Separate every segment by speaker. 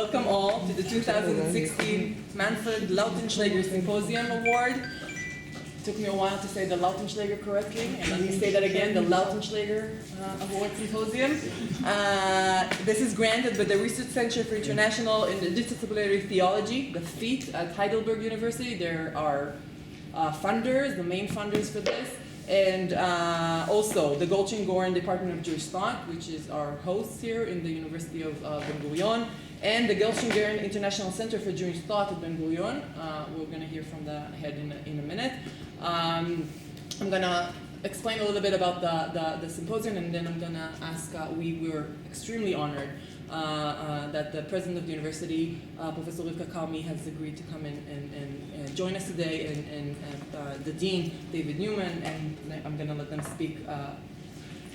Speaker 1: Welcome all to the 2016 Manfred Lautenschlaeger Symposium Award. Took me a while to say the Lautenschlaeger correctly, and let me say that again, the Lautenschlaeger Award Symposium. This is granted by the Research Center for International and Interdisciplinary Theology, the FEET at Heidelberg University. There are funders, the main funders for this, and also the Goldstein-Goren Department of Jewish Thought, which is our host here in the University of Ben-Gurion, and the Goldstein-Goren International Center for Jewish Thought at Ben-Gurion. We're going to hear from the head in a minute. I'm going to explain a little bit about the symposium, and then I'm going to ask, we were extremely honored that the president of the university, Professor Rivka Karmi, has agreed to come in and join us today, and the dean, David Newman, and I'm going to let them speak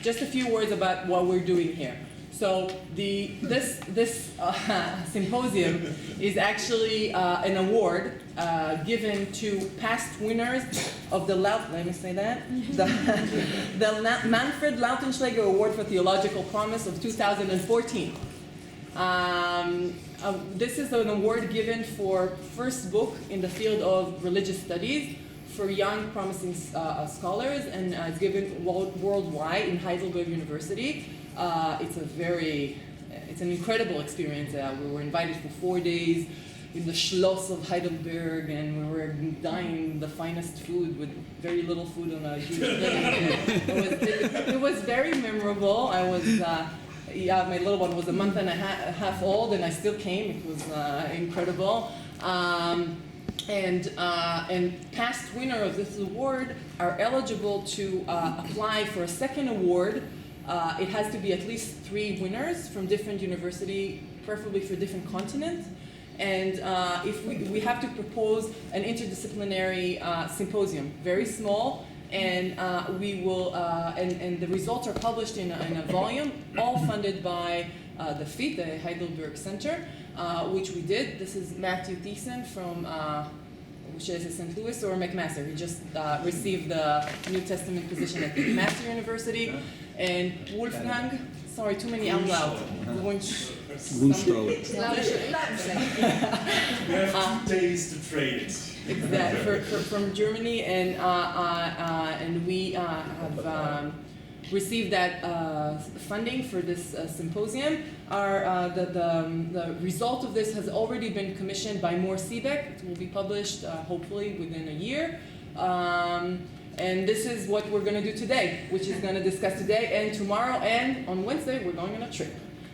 Speaker 1: just a few words about what we're doing here. So this symposium is actually an award given to past winners of the Manfred Lautenschlaeger Award for Theological Promise of 2014. This is an award given for first book in the field of religious studies for young promising scholars, and it's given worldwide in Heidelberg University. It's an incredible experience. We were invited for 4 days in the Schloss of Heidelberg, and we were dying the finest food with very little food on a huge plate. It was very memorable. I was, my little one was a month and a half old, and I still came. It was incredible. And past winner of this award are eligible to apply for a second award. It has to be at least 3 winners from different universities, preferably for different continents. And if we have to propose an interdisciplinary symposium, very small, and we will, and the results are published in a volume, all funded by the FEET, the Heidelberg Center, which we did. This is Matthew Thiessen from St. Louis, or McMaster. He just received the New Testament position at McMaster University. And Wolfgang, sorry, too many out loud.
Speaker 2: We have 2 days to train it.
Speaker 1: Exactly, from Germany, and we have received that funding for this symposium. The result of this has already been commissioned by Mor Siebeck. It will be published hopefully within a year. And this is what we're going to do today, which is going to discuss today and tomorrow, and on Wednesday we're going on a trip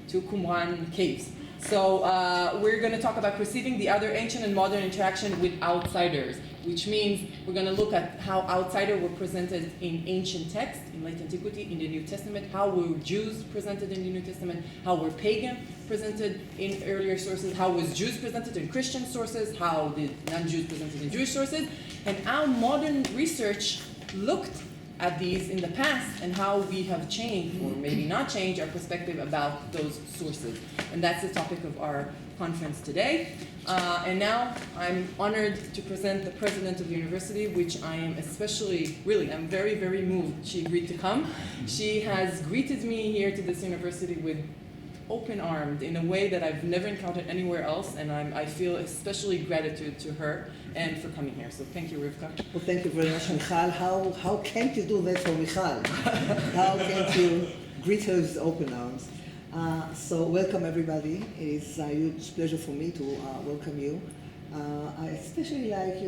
Speaker 1: to Qumran caves. So we're going to talk about perceiving the other ancient and modern interaction with outsiders, which means we're going to look at how outsiders were presented in ancient texts, in late antiquity, in the New Testament, how were Jews presented in the New Testament, how were pagan presented in earlier sources, how was Jews presented in Christian sources, how did non-Jews presented in Jewish sources, and how modern research looked at these in the past, and how we have changed, or maybe not changed, our perspective about those sources. And that's the topic of our conference today. And now I'm honored to present the president of the university, which I am especially, really, I'm very, very moved she agreed to come. She has greeted me here to this university with open-armed in a way that I've never encountered anywhere else, and I feel especially gratitude to her and for coming here. So thank you, Rivka.
Speaker 3: Well, thank you very much, Michal. How can't you do that for Michal? How can't you greet her with open arms? So welcome, everybody. It's a huge pleasure for me to welcome you. I especially like,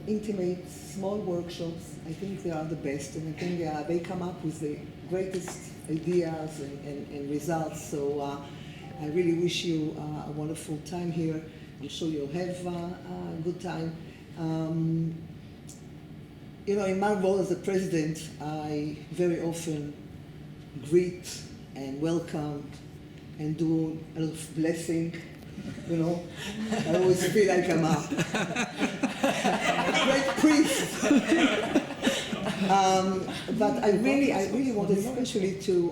Speaker 3: intimate, small workshops. I think they are the best, and I think they come up with the greatest ideas and results. So I really wish you a wonderful time here. I'm sure you'll have a good time. In my role as the president, I very often greet and welcome and do a lot of blessing. I always feel like I'm a great priest. But I really wanted especially to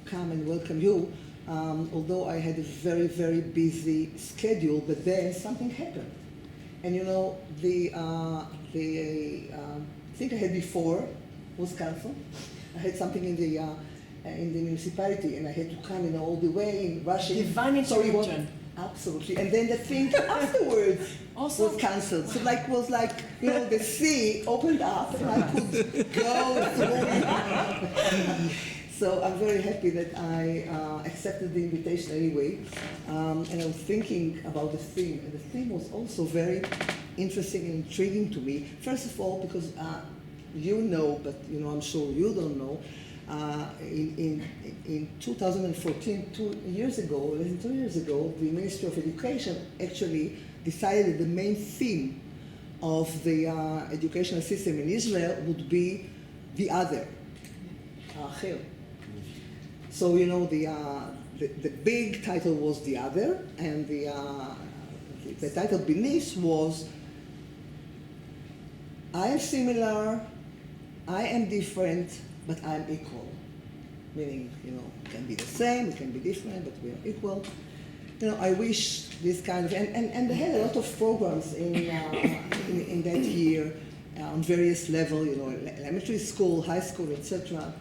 Speaker 3: come and welcome you. Although I had a very, very busy schedule, but then something happened. And the thing I had before was canceled. I had something in in the municipality, and I had to come, all the way in rushing.
Speaker 1: Divine intervention.
Speaker 3: Absolutely. And then the thing afterwards
Speaker 1: Also
Speaker 3: was cancelled. So was like, the sea opened up and I could go through it. So I'm very happy that I accepted the invitation anyway. And I was thinking about the theme. And the theme was also very interesting and intriguing to me. First of all, because but I'm sure you don't know, in 2014, 2 years ago, less than 2 years ago, the Ministry of Education actually decided the main theme of the educational system in Israel would be the other, האחר. So the big title was the other, and the title beneath was I am similar, I am different, but I'm equal. Meaning, we can be the same, we can be different, but we are equal. I wish this kind of, and they had a lot of programs in that year on various levels, elementary school, high school, etc.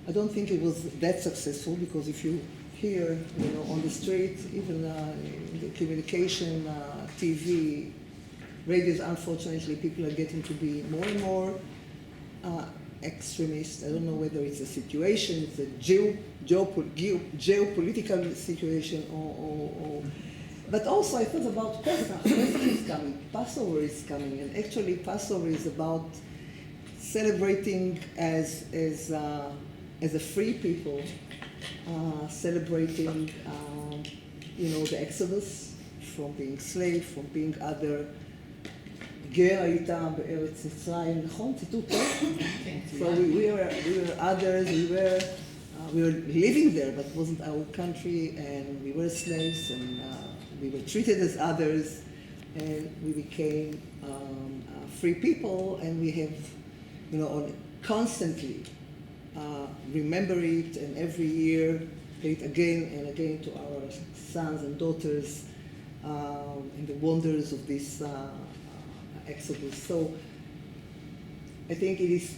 Speaker 3: I don't think it was that successful because if you hear, on the street, even in the communication, TV, radios, unfortunately, people are getting to be more and more extremist. I don't know whether it's a situation, it's a geopolitical situation, but also I thought about Pesach. Pesach is coming, Passover is coming, and actually Passover is about celebrating as a free people, celebrating the exodus from being slave, from being other. גר היית בארץ מצרים, נכון? ציטוט טוב? So we were others, we were living there, but it wasn't our country, and we were slaves, and we were treated as others, and we became free people, and we have, constantly remember it, and every year say it again and again to our sons and daughters, and the wonders of this Exodus. So I think it is,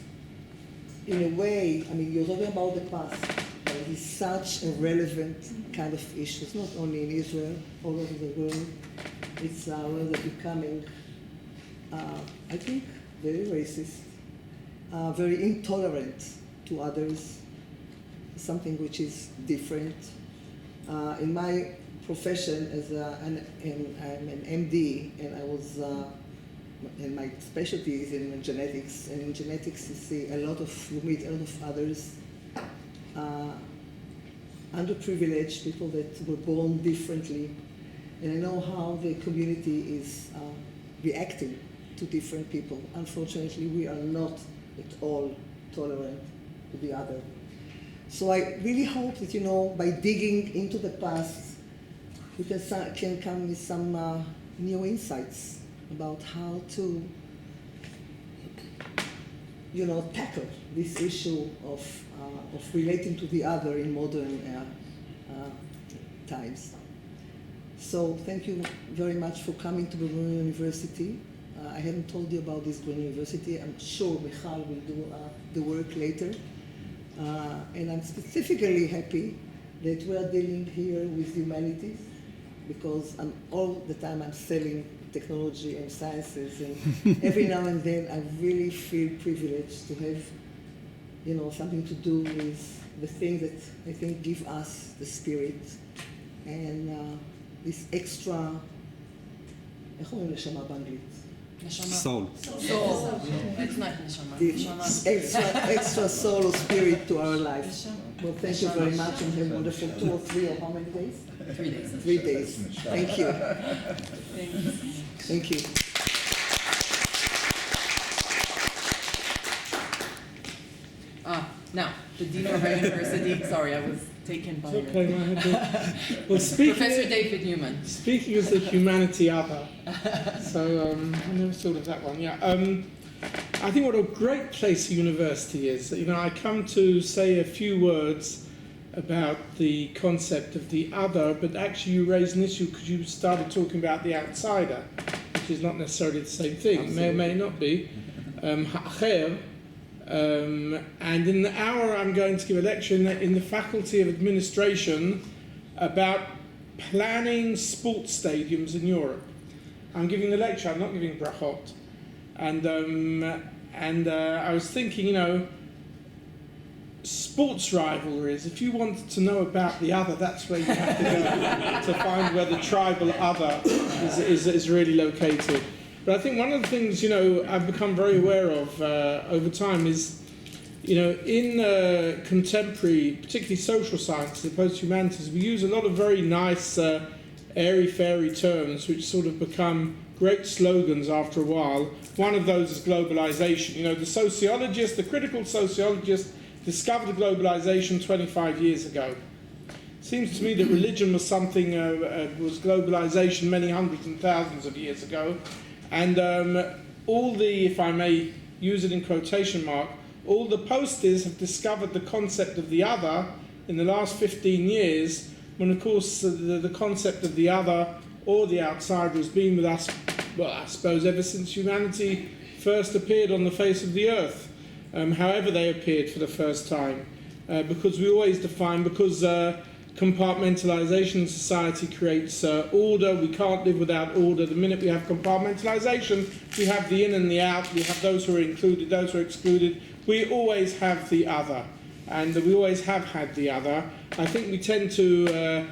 Speaker 3: in a way, you're talking about the past, but it is such a relevant kind of issue. It's not only in Israel, all over the world. It's rather becoming, I think, very racist, very intolerant to others, something which is different. In my profession, I'm an MD, and I was and my specialty is in genetics, and in genetics you meet a lot of others, underprivileged people that were born differently, and I know how the community is reacting to different people. Unfortunately, we are not at all tolerant to the other. So I really hope that, by digging into the past, we can come with some new insights about how to, tackle this issue of relating to the other in modern times. So thank you very much for coming to Ben-Gurion University. I haven't told you about this Ben-Gurion University. I'm sure Michal will do the work later. And I'm specifically happy that we are dealing here with humanities, because all the time I'm selling technology and sciences, and every now and then I really feel privileged to have, something to do with the things that I think give us the spirit and this extra, איך אומרים נשמה באנגלית?
Speaker 4: Soul.
Speaker 1: Soul. It's not neshama.
Speaker 3: The extra soul or spirit to our lives. Well, thank you very much, and have a wonderful 2 or 3 or how many days?
Speaker 1: 3 days.
Speaker 3: 3 days. Thank you. Thank you.
Speaker 1: Now, the Dean of our university, sorry, I was taken by
Speaker 5: Okay, well,
Speaker 1: Professor David Newman.
Speaker 5: Speaking as the humanity other, so I never thought of that one. Yeah, I think what a great place a university is. I come to say a few words about the concept of the other, but actually you raised an issue because you started talking about the outsider, which is not necessarily the same thing. It may or may not be. Ha'acher, And in the hour I'm going to give a lecture in the Faculty of Administration about planning sports stadiums in Europe. I'm giving the lecture, I'm not giving brachot. And I was thinking, sports rivalries, if you want to know about the other, that's where you have to go to find where the tribal other is really located. But I think one of the things, I've become very aware of over time is, in contemporary, particularly social sciences, as opposed to humanities, we use a lot of very nice, airy-fairy terms which sort of become great slogans after a while. One of those is globalization. The critical sociologist discovered globalization 25 years ago. It seems to me that religion was something, was globalization many hundreds and thousands of years ago. And all the, if I may use it in quotation mark, all the posters have discovered the concept of the other in the last 15 years, when of course the concept of the other or the outsider has been with us, well, I suppose ever since humanity first appeared on the face of the earth, however they appeared for the first time. Because we always define, because compartmentalization in society creates order. We can't live without order. The minute we have compartmentalization, we have the in and the out. We have those who are included, those who are excluded. We always have the other, and we always have had the other. I think we tend to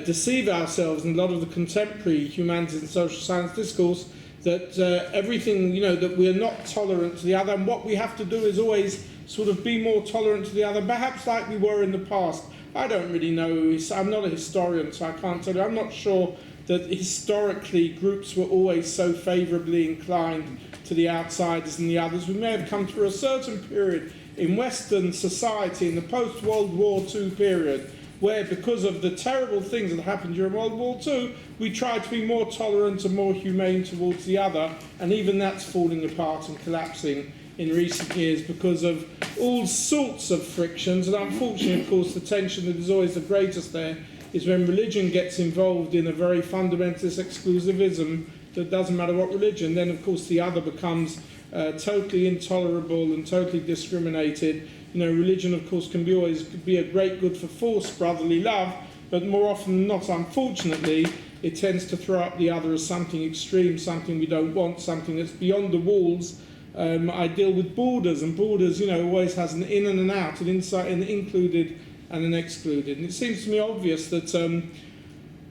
Speaker 5: deceive ourselves in a lot of the contemporary humanities and social science discourse that everything, that we're not tolerant to the other, and what we have to do is always sort of be more tolerant to the other, perhaps like we were in the past. I don't really know. I'm not a historian, so I can't tell you. I'm not sure that historically groups were always so favourably inclined to the outsiders and the others. We may have come through a certain period in Western society, in the post-World War II period, where because of the terrible things that happened during World War II, we tried to be more tolerant and more humane towards the other, and even that's falling apart and collapsing in recent years because of all sorts of frictions. And unfortunately, of course, the tension that is always the greatest there is when religion gets involved in a very fundamentalist exclusivism that doesn't matter what religion, then of course the other becomes totally intolerable and totally discriminated. Religion of course can always be a great good for forced brotherly love, but more often than not, unfortunately, it tends to throw up the other as something extreme, something we don't want, something that's beyond the walls. I deal with borders, and borders, always has an in and an out, an inside, an included and an excluded. And it seems to me obvious that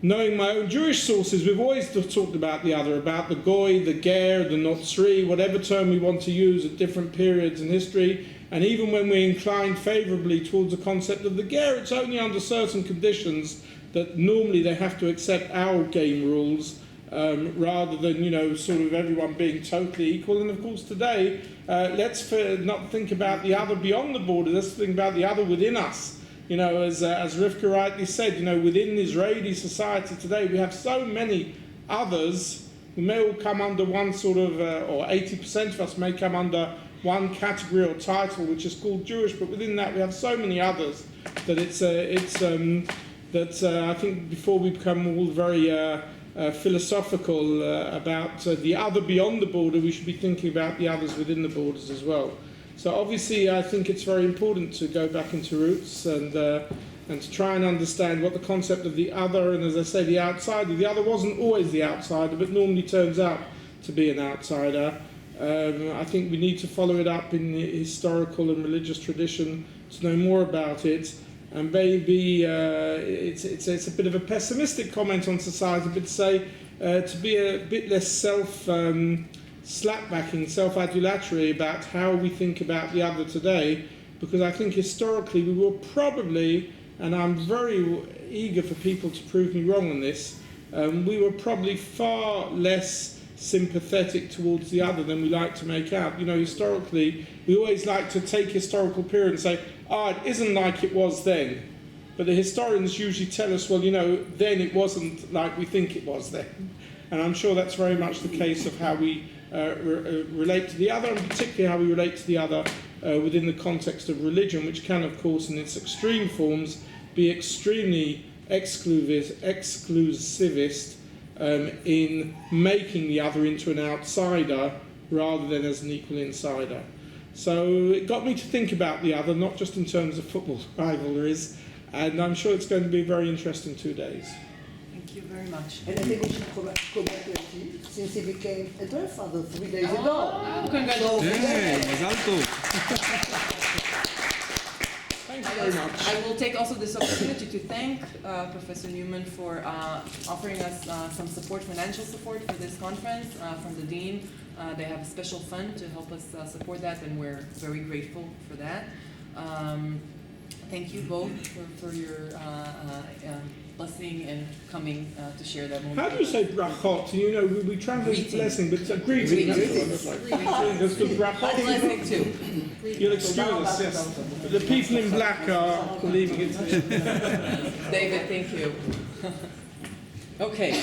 Speaker 5: knowing my own Jewish sources, we've always talked about the other, about the goy, the ger, the notzri, whatever term we want to use at different periods in history. And even when we're inclined favourably towards the concept of the ger, it's only under certain conditions that normally they have to accept our game rules, rather than, sort of everyone being totally equal. And of course today, let's not think about the other beyond the border, let's think about the other within us. As Rivka rightly said, within Israeli society today, we have so many others who may all come under one sort of, or 80% of us may come under one category or title, which is called Jewish, but within that we have so many others that I think before we become all very philosophical about the other beyond the border, we should be thinking about the others within the borders as well. So obviously I think it's very important to go back into roots and to try and understand what the concept of the other, and as I say, the outsider. The other wasn't always the outsider, but normally turns out to be an outsider. I think we need to follow it up in the historical and religious tradition to know more about it. And maybe it's a bit of a pessimistic comment on society, but to say to be a bit less slapbacking, self-adulatory about how we think about the other today, because I think historically we were probably, and I'm very eager for people to prove me wrong on this, we were probably far less sympathetic towards the other than we like to make out. Historically, we always like to take historical period and say, it isn't like it was then. But the historians usually tell us, well, then it wasn't like we think it was then. And I'm sure that's very much the case of how we relate to the other, and particularly how we relate to the other within the context of religion, which can, of course, in its extreme forms, be extremely exclusivist in making the other into an outsider rather than as an equal insider. So it got me to think about the other, not just in terms of football rivalries, and I'm sure it's going to be a very interesting 2 days.
Speaker 1: Thank you very much.
Speaker 3: And I think we should congratulate him since he became a grandfather 3 days ago.
Speaker 1: Oh, congratulations.
Speaker 4: Hey, mazal tov.
Speaker 5: Thank you very much.
Speaker 1: I will take also this opportunity to thank Professor Newman for offering us some support, financial support for this conference from the Dean. They have a special fund to help us support that, and we're very grateful for that. Thank you both for your blessing and coming to share that moment.
Speaker 5: How do you say brachot? You know, we translate
Speaker 1: Greeting.
Speaker 5: blessing, but it's a greeting.
Speaker 1: Greetings.
Speaker 5: That's good. Brachot.
Speaker 1: Blessing too.
Speaker 5: You'll excuse us, yes. The people in black are leaving it.
Speaker 1: David, thank you. Okay.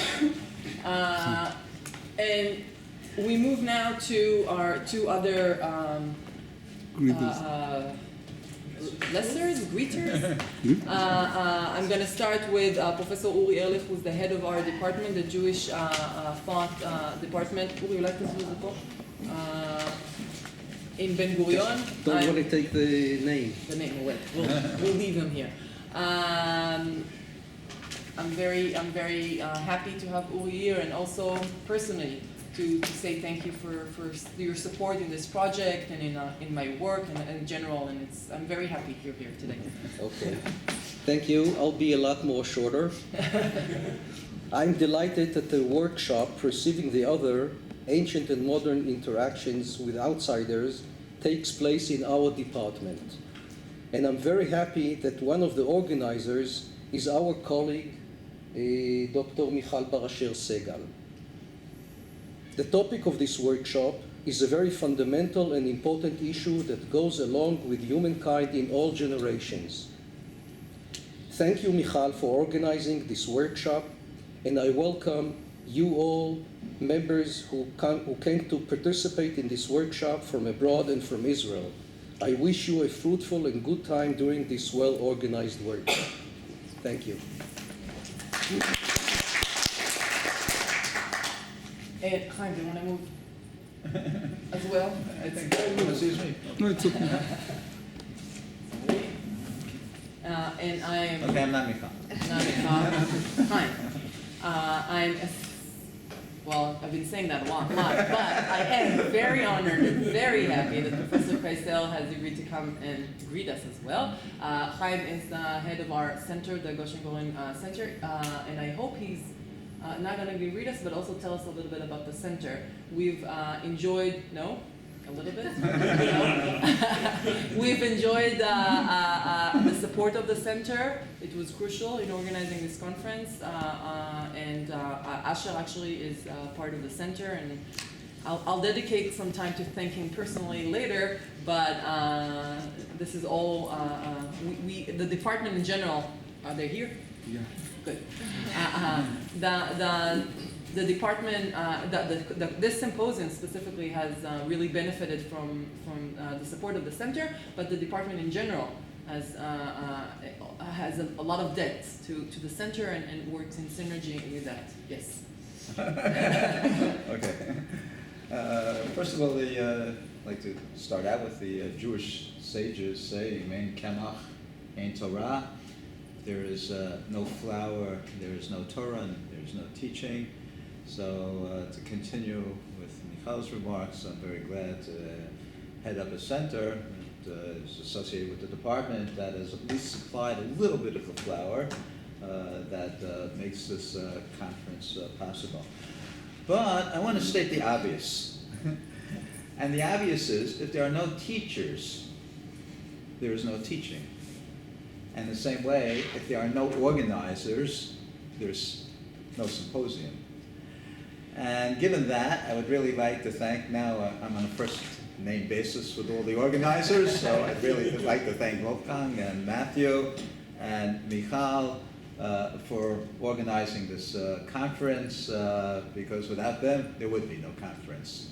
Speaker 1: And we move now to our two other lessers, greeters. I'm going to start with Professor Uri Ehrlich, who's the head of our department, the Jewish Thought Department. Uri, you like to use the book? In Ben-Gurion.
Speaker 4: Don't want to take the name.
Speaker 1: The name, we'll leave him here. I'm very happy to have Uri here, and also personally to say thank you for your support in this project and in my work and in general. And I'm very happy you're here today.
Speaker 4: Okay. Thank you. I'll be a lot more shorter. I'm delighted that the workshop Perceiving the Other, Ancient and Modern Interactions with Outsiders takes place in our department. And I'm very happy that one of the organizers is our colleague, Dr. Michal Barasher Segal. The topic of this workshop is a very fundamental and important issue that goes along with humankind in all generations. Thank you, Michal, for organizing this workshop, and I welcome you all, members who came to participate in this workshop from abroad and from Israel. I wish you a fruitful and good time during this well-organized workshop. Thank you.
Speaker 1: And Chaim, do you want to move as well?
Speaker 2: Excuse me.
Speaker 4: No, it's okay.
Speaker 1: And I'm
Speaker 2: Okay, I'm not Michal.
Speaker 1: Chaim. Well, I've been saying that a lot, but I am very honored and very happy that Professor Kaisel has agreed to come and greet us as well. Chaim is the head of our center, the Goldstein-Goren Center, and I hope he's not going to greet us, but also tell us a little bit about the center. We've enjoyed, a little bit? We've enjoyed the support of the center. It was crucial in organizing this conference, and Asher actually is part of the center, and I'll dedicate some time to thank him personally later, but this is all, the department in general, are they here?
Speaker 4: Yeah.
Speaker 1: Good. The department, this symposium specifically has really benefited from the support of the center, but the department in general has a lot of debts to the center and works in synergy with that. Yes.
Speaker 6: Okay. First of all, I'd like to start out with the Jewish sages say, "Mein Kamach, Ein Torah." There is no flower, there is no Torah, and there is no teaching. So to continue with Michal's remarks, I'm very glad to head up a center that is associated with the department that has at least supplied a little bit of the flower that makes this conference possible. But I want to state the obvious. And the obvious is, if there are no teachers, there is no teaching. And the same way, if there are no organizers, there's no symposium. And given that, I would really like to thank, now I'm on a first name basis with all the organizers, so I'd really like to thank Wolfgang and Matthew and Michal for organizing this conference, because without them, there would be no conference.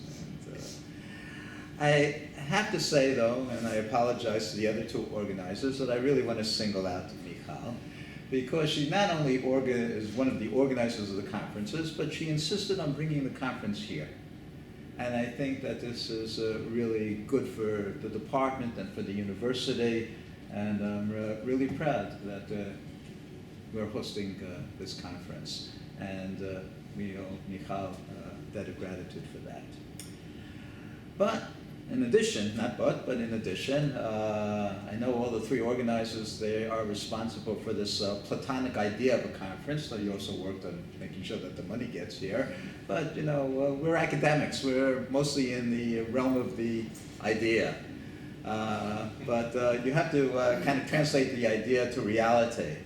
Speaker 6: And, I have to say, though, and I apologize to the other two organizers, that I really want to single out Michal, because she not only is one of the organizers of the conferences, but she insisted on bringing the conference here. And I think that this is really good for the department and for the university. And I'm really proud that we're hosting this conference. And we owe Michal debt of gratitude for that. But in addition, not but in addition, I know all the three organizers, they are responsible for this platonic idea of a conference. So you also worked on making sure that the money gets here. But, you know, we're academics. We're mostly in the realm of the idea. But you have to kind of translate the idea to reality.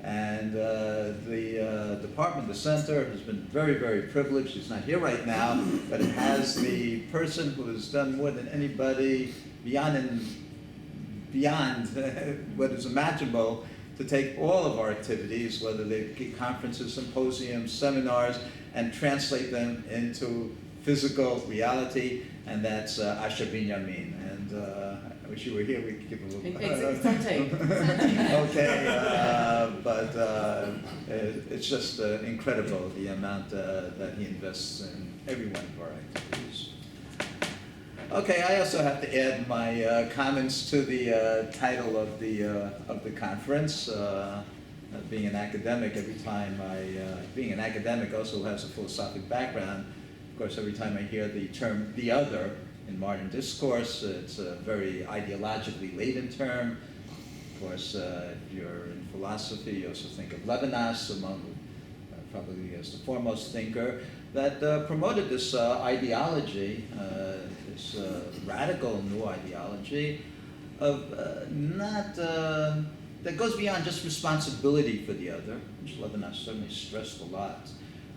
Speaker 6: And the department, the center, has been very, very privileged. He's not here right now, but it has the person who has done more than anybody beyond what is imaginable to take all of our activities, whether they be conferences, symposiums, seminars, and translate them into physical reality, and that's Asher Binyamin. And I wish you were here, we could give a little...
Speaker 1: It's on tape.
Speaker 6: Okay, but it's just incredible the amount that he invests in every one of our activities. Okay, I also have to add my comments to the title of the conference. Being an academic, being an academic also has a philosophic background. Of course, every time I hear the term "the other" in modern discourse, it's a very ideologically laden term. Of course, if you're in philosophy, you also think of Levinas, probably as the foremost thinker, that promoted this ideology, this radical new ideology of that goes beyond just responsibility for the other, which Levinas certainly stressed a lot.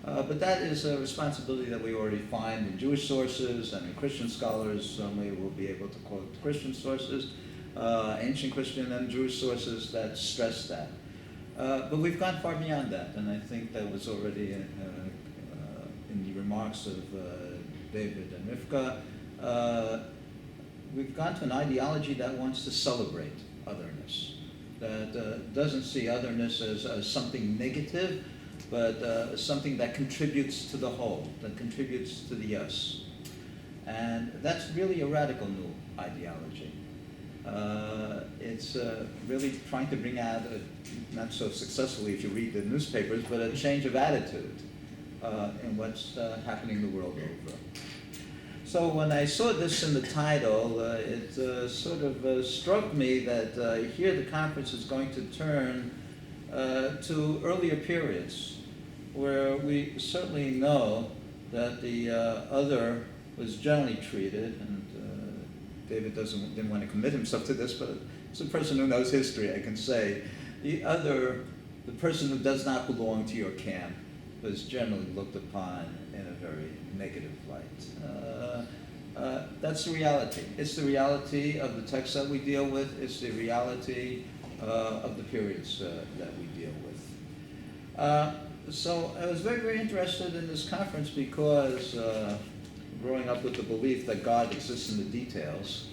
Speaker 6: But that is a responsibility that we already find in Jewish sources and in Christian scholars. Certainly we'll be able to quote Christian sources, ancient Christian and Jewish sources that stress that. But we've gone far beyond that, and I think that was already in the remarks of David and Rivka. We've gone to an ideology that wants to celebrate otherness, that doesn't see otherness as something negative, but something that contributes to the whole, that contributes to the us. And that's really a radical new ideology. It's really trying to bring out, not so successfully if you read the newspapers, but a change of attitude in what's happening the world over. So when I saw this in the title, it sort of struck me that here the conference is going to turn to earlier periods, where we certainly know that the other was generally treated, and David didn't want to commit himself to this, but as a person who knows history, I can say, the person who does not belong to your camp, was generally looked upon in a very negative light. That's the reality. It's the reality of the texts that we deal with. It's the reality of the periods that we deal with. So I was very, very interested in this conference because growing up with the belief that God exists in the details,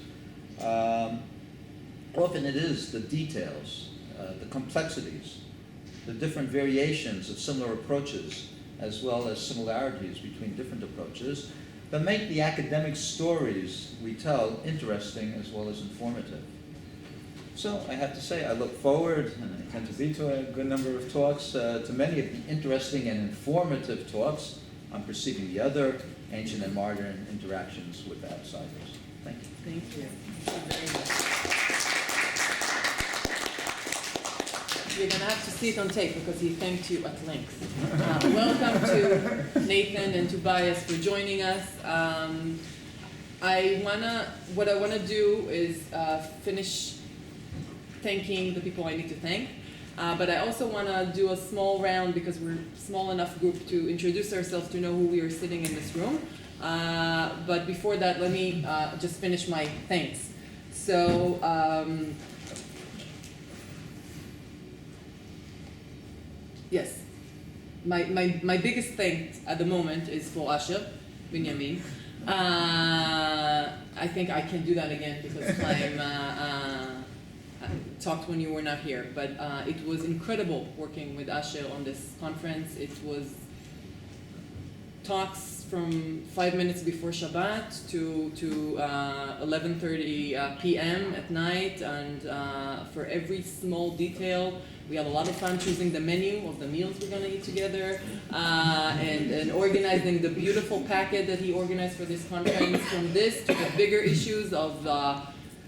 Speaker 6: often it is the details, the complexities, the different variations of similar approaches, as well as similarities between different approaches, that make the academic stories we tell interesting as well as informative. So I have to say, I look forward, and I intend to be to a good number of talks, to many of the interesting and informative talks on perceiving the other, ancient and modern interactions with outsiders. Thank you.
Speaker 1: Thank you. Thank you very much. You're going to have to see it on tape because he thanked you at length. Welcome to Nathan and Tobias for joining us. What I wanna do is finish thanking the people I need to thank. But I also want to do a small round because we're a small enough group to introduce ourselves to know who we are sitting in this room. But before that, let me just finish my thanks. So, yes, my biggest thanks at the moment is for Asher Binyamin. I think I can do that again because I'm talked when you were not here, but it was incredible working with Asher on this conference. It was talks from 5 minutes before Shabbat to 11:30 p.m. at night, and for every small detail. We had a lot of fun choosing the menu of the meals we're going to eat together, and organizing the beautiful packet that he organized for this conference. From this to the bigger issues of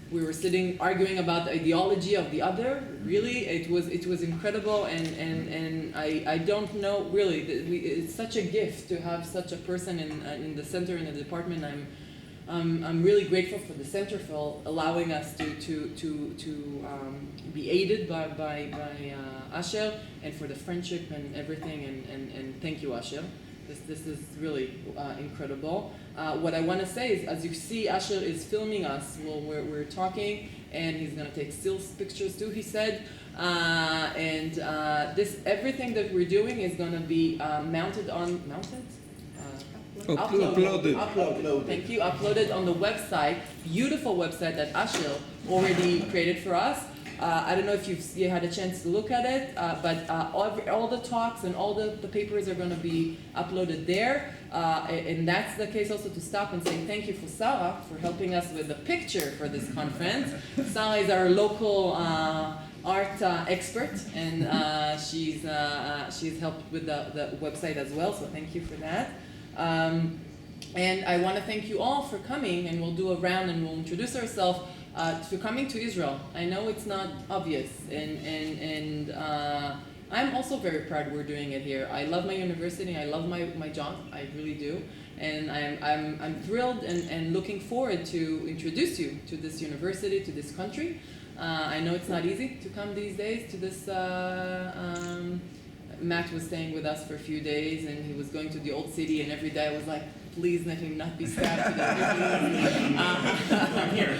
Speaker 1: we were sitting arguing about the ideology of the other. Really, it was incredible, and I don't know really. It's such a gift to have such a person in the center, in the department. I'm really grateful for the center for allowing us to be aided by Asher, and for the friendship and everything, and thank you, Asher. This is really incredible. What I want to say is, as you see, Asher is filming us while we're talking, and he's going to take still pictures too, he said. Everything that we're doing is going to be uploaded. Thank you. Uploaded on the website, beautiful website that Asher already created for us. I don't know if you had a chance to look at it, but all the talks and all the papers are going to be uploaded there. And that's the case also to stop and say thank you for Sarah for helping us with the picture for this conference. Sarah is our local art expert, and she's helped with the website as well, so thank you for that. And I want to thank you all for coming, and we'll do a round and we'll introduce ourselves. For coming to Israel. I know it's not obvious, and I'm also very proud we're doing it here. I love my university, I love my job, I really do, and I'm thrilled and looking forward to introduce you to this university, to this country. I know it's not easy to come these days to this. Matt was staying with us for a few days, and he was going to the old city, and every day I was like, please let him not be stabbed to
Speaker 2: I'm here.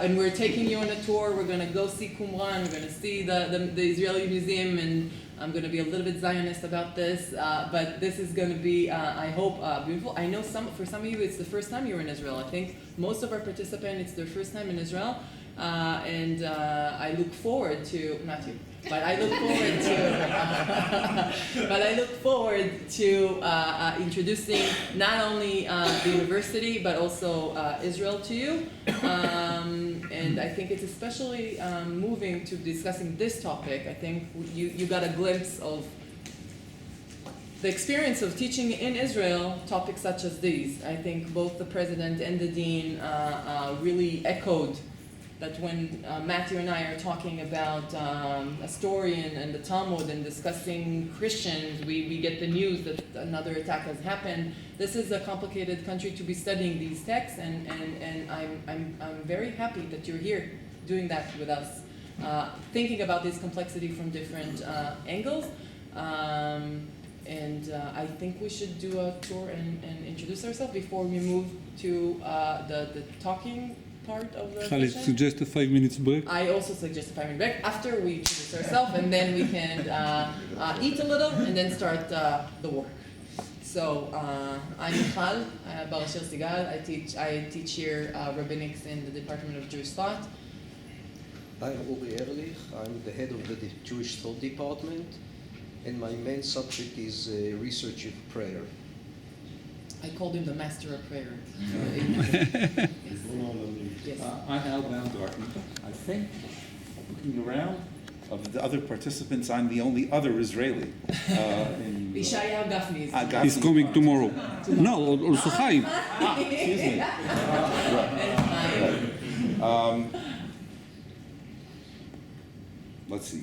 Speaker 1: And we're taking you on a tour. We're going to go see Qumran. We're going to see the Israeli Museum, and I'm going to be a little bit Zionist about this, but this is going to be, I hope, beautiful. I know for some of you it's the first time you're in Israel. I think most of our participants, it's their first time in Israel. And I look forward to, not you, but I look forward to introducing not only the university but also Israel to you. And I think it's especially moving to discussing this topic. I think you got a glimpse of the experience of teaching in Israel topics such as these. I think both the president and the dean really echoed that when Matthew and I are talking about a story and the Talmud and discussing Christians, we get the news that another attack has happened. This is a complicated country to be studying these texts, and I'm very happy that you're here doing that with us, thinking about this complexity from different angles. I think we should do a tour and introduce ourselves before we move to the talking part of the
Speaker 7: Khalid,
Speaker 1: session.
Speaker 7: suggest a 5 minutes break.
Speaker 1: I also suggest a 5-minute break after we introduce ourselves, and then we can eat a little and then start the work. So I'm Michal Barasher Sigal. I teach here rabbinics in the Department of Jewish Thought.
Speaker 4: I'm Uri Ehrlich. I'm the head of the Jewish Thought Department, and my main subject is research of prayer.
Speaker 1: I called him the master of prayer. Yes.
Speaker 2: I'm Al Baumgarten. I think, looking around, of the other participants, I'm the only other Israeli.
Speaker 1: Yeshayahu Gafni is
Speaker 7: He's coming tomorrow. No, also Chaim.
Speaker 2: Excuse me. Let's see.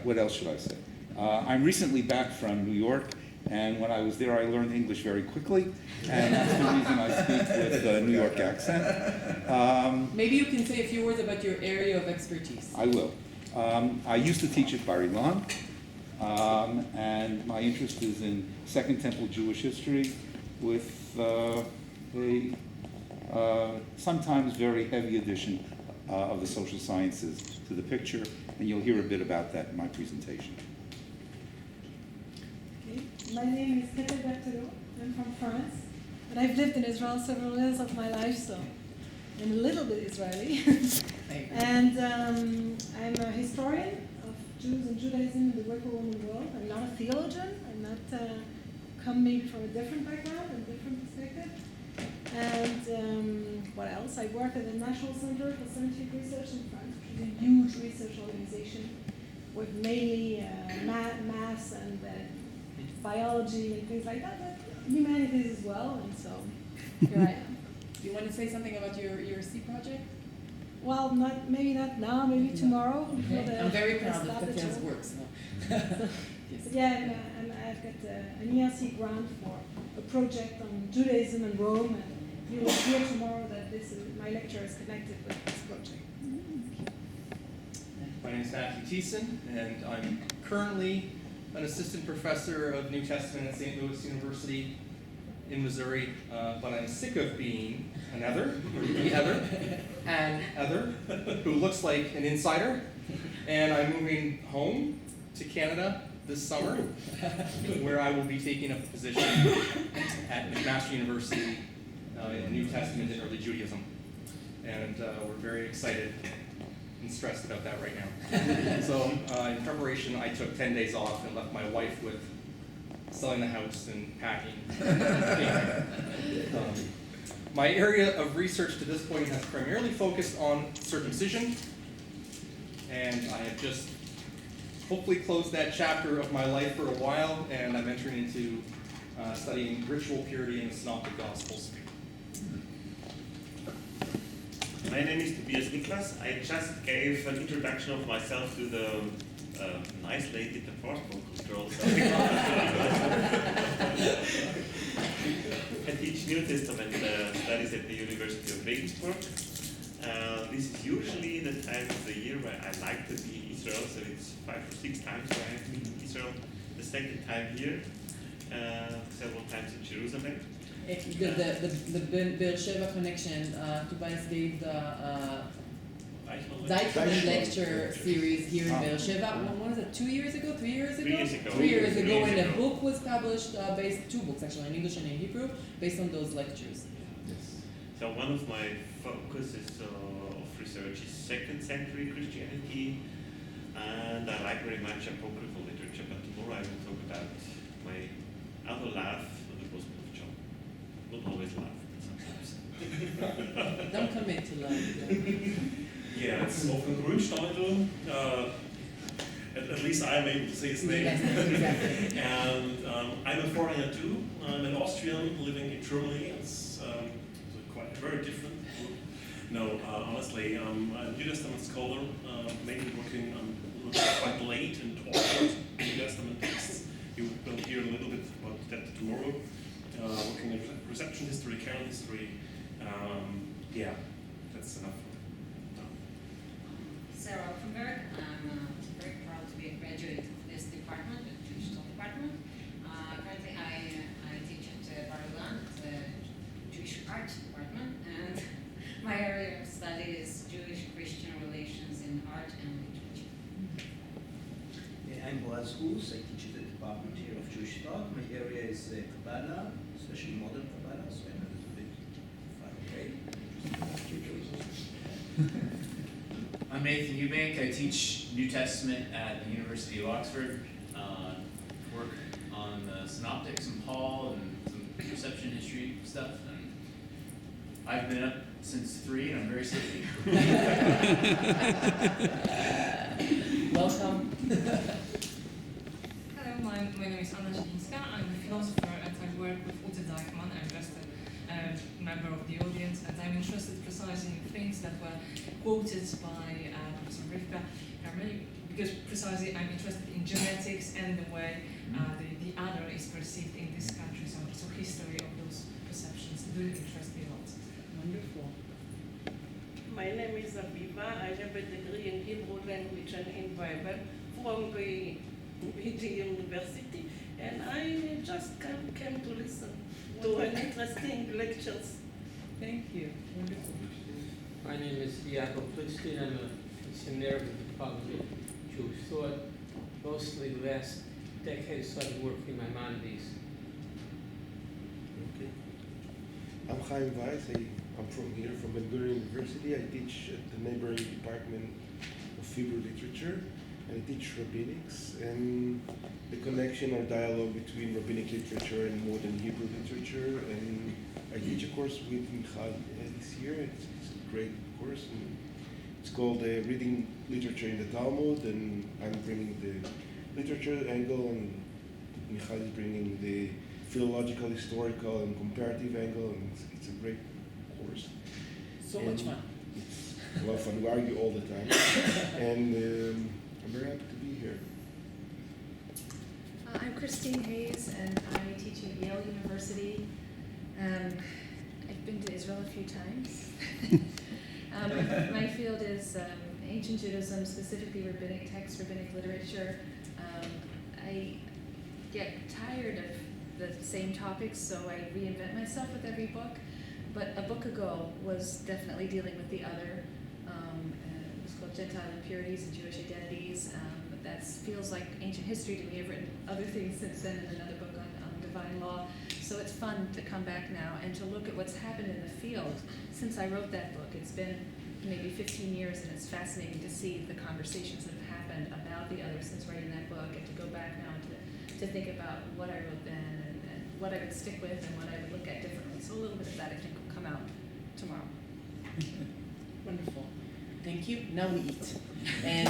Speaker 2: What else should I say? I'm recently back from New York. And when I was there, I learned English very quickly, and that's the reason I speak with a New York accent.
Speaker 1: Maybe you can say a few words about your area of expertise.
Speaker 2: I will. I used to teach at Bar Ilan, and my interest is in Second Temple Jewish history with a sometimes very heavy addition of the social sciences to the picture, and you'll hear a bit about that in my presentation.
Speaker 8: My name is Kete Berthelot. I'm from France, but I've lived in Israel several years of my life, so I'm a little bit Israeli. And I'm a historian of Jews and Judaism in the Greco-Roman world. I'm not a theologian. I'm not come maybe from a different background and different perspective. And what else? I work at the National Center for Scientific Research in France, which is a huge research organization with mainly maths and biology and things like that, but humanities as well. And so here I am.
Speaker 1: Do you want to say something about your C project?
Speaker 8: Well, maybe not now, maybe tomorrow.
Speaker 1: Okay. I'm very proud of Tatiana's work. So.
Speaker 8: Yes. Yeah, and I've got an ERC grant for a project on Judaism and Rome, and you will hear tomorrow that my lecture is connected with this project.
Speaker 9: My name is Matthew Thiessen, and I'm currently an assistant professor of New Testament at St. Louis University in Missouri, but I'm sick of being an other, or the other, and other, who looks like an insider, and I'm moving home to Canada this summer, where I will be taking up a position at McMaster University in New Testament and Early Judaism, and we're very excited and stressed about that right now. So in preparation, I took 10 days off and left my wife with selling the house and packing. My area of research to this point has primarily focused on circumcision, and I have just hopefully closed that chapter of my life for a while, and I'm entering into studying ritual purity in the Synoptic Gospels.
Speaker 10: My name is Tobias Niklas. I just gave an introduction of myself to the nice lady at the fourth book who also I teach New Testament studies at the University of Regensburg. This is usually the time of the year where I like to be in Israel, so it's 5 or 6 times where I have been in Israel. The second time here, several times in Jerusalem.
Speaker 1: The Beersheba connection, Tobias gave the Zeichmann lecture series here in Beersheba. What was it, 2 years ago, 3 years ago?
Speaker 10: 3 years ago.
Speaker 1: 3 years ago, and a book was published, two books actually, in English and in Hebrew, based on those lectures.
Speaker 10: Yes. So one of my focuses of research is 2nd century Christianity, and I like very much apocryphal literature, but tomorrow I will talk about my other love of the Gospel of John. Not always love, but sometimes.
Speaker 1: Don't commit to love.
Speaker 10: Yeah, it's often Grünsteidl. At least I'm able to say his name.
Speaker 1: Yes, exactly.
Speaker 10: And I'm a foreigner too. I'm an Austrian living in Germany. It's quite very different. No, honestly, I'm a New Testament scholar, mainly working on quite late and awkward New Testament texts. You will hear a little bit about that tomorrow. Working in reception history, canon history. Yeah, that's enough.
Speaker 11: Sarah Lautenschlaeger. I'm very proud to be a graduate of this department, the Jewish Law department. Currently, I teach at Bar-Ilan, the Jewish art department, and my area of study is Jewish-Christian relations in art and literature.
Speaker 12: I'm Boaz Hus. I teach at the department here of Jewish thought. My area is Kabbalah, especially modern Kabbalah, so I'm a little bit far away.
Speaker 13: I'm Nathan Eubank. I teach New Testament at the University of Oxford. Work on the Synoptics and Paul and some reception history stuff. And I've been up since 3 and I'm very sleepy.
Speaker 1: Welcome.
Speaker 14: Hello, my name is Anna Zielińska. I'm a philosopher and I work with Ute Deichmann. I'm just a member of the audience, and I'm interested precisely in things that were quoted by Professor Rivka, because precisely I'm interested in genetics and the way the other is perceived in this country, so history of those perceptions do interest me a lot.
Speaker 1: Wonderful.
Speaker 15: My name is Aviva. I have a degree in Hebrew language and in Bible from the University, and I just came to listen to an interesting lectures.
Speaker 1: Thank you. Wonderful.
Speaker 16: My name is Jakob Plitzstein. I'm a seminary of the Department of Jewish Thought. Mostly the last decade started working in Maimonides.
Speaker 17: Okay. I'm Chaim Weiss. I'm from here, from Ben-Gurion University. I teach at the neighboring department of Hebrew literature. I teach rabbinics and the connection or dialogue between rabbinic literature and modern Hebrew literature. And I teach a course with Michal this year. It's a great course. And it's called Reading Literature in the Talmud, and I'm bringing the literature angle, and Michal is bringing the philological, historical, and comparative angle, and it's a great course.
Speaker 1: So much fun.
Speaker 17: It's a lot of fun. We argue all the time, and I'm very happy to be here.
Speaker 18: I'm Christine Hayes, and I teach at Yale University. I've been to Israel a few times. My field is ancient Judaism, specifically rabbinic texts, rabbinic literature. I get tired of the same topics, so I reinvent myself with every book. But a book ago was definitely dealing with the other. It was called Gentile Impurities and Jewish Identities. That feels like ancient history to me. I've written other things since then, and another book on divine law. So it's fun to come back now and to look at what's happened in the field since I wrote that book. It's been maybe 15 years, and it's fascinating to see the conversations that have happened about the others since writing that book, and to go back now to think about what I wrote then and what I would stick with and what I would look at differently. So a little bit of that I think will come out tomorrow.
Speaker 1: Wonderful. Thank you. Now we eat. And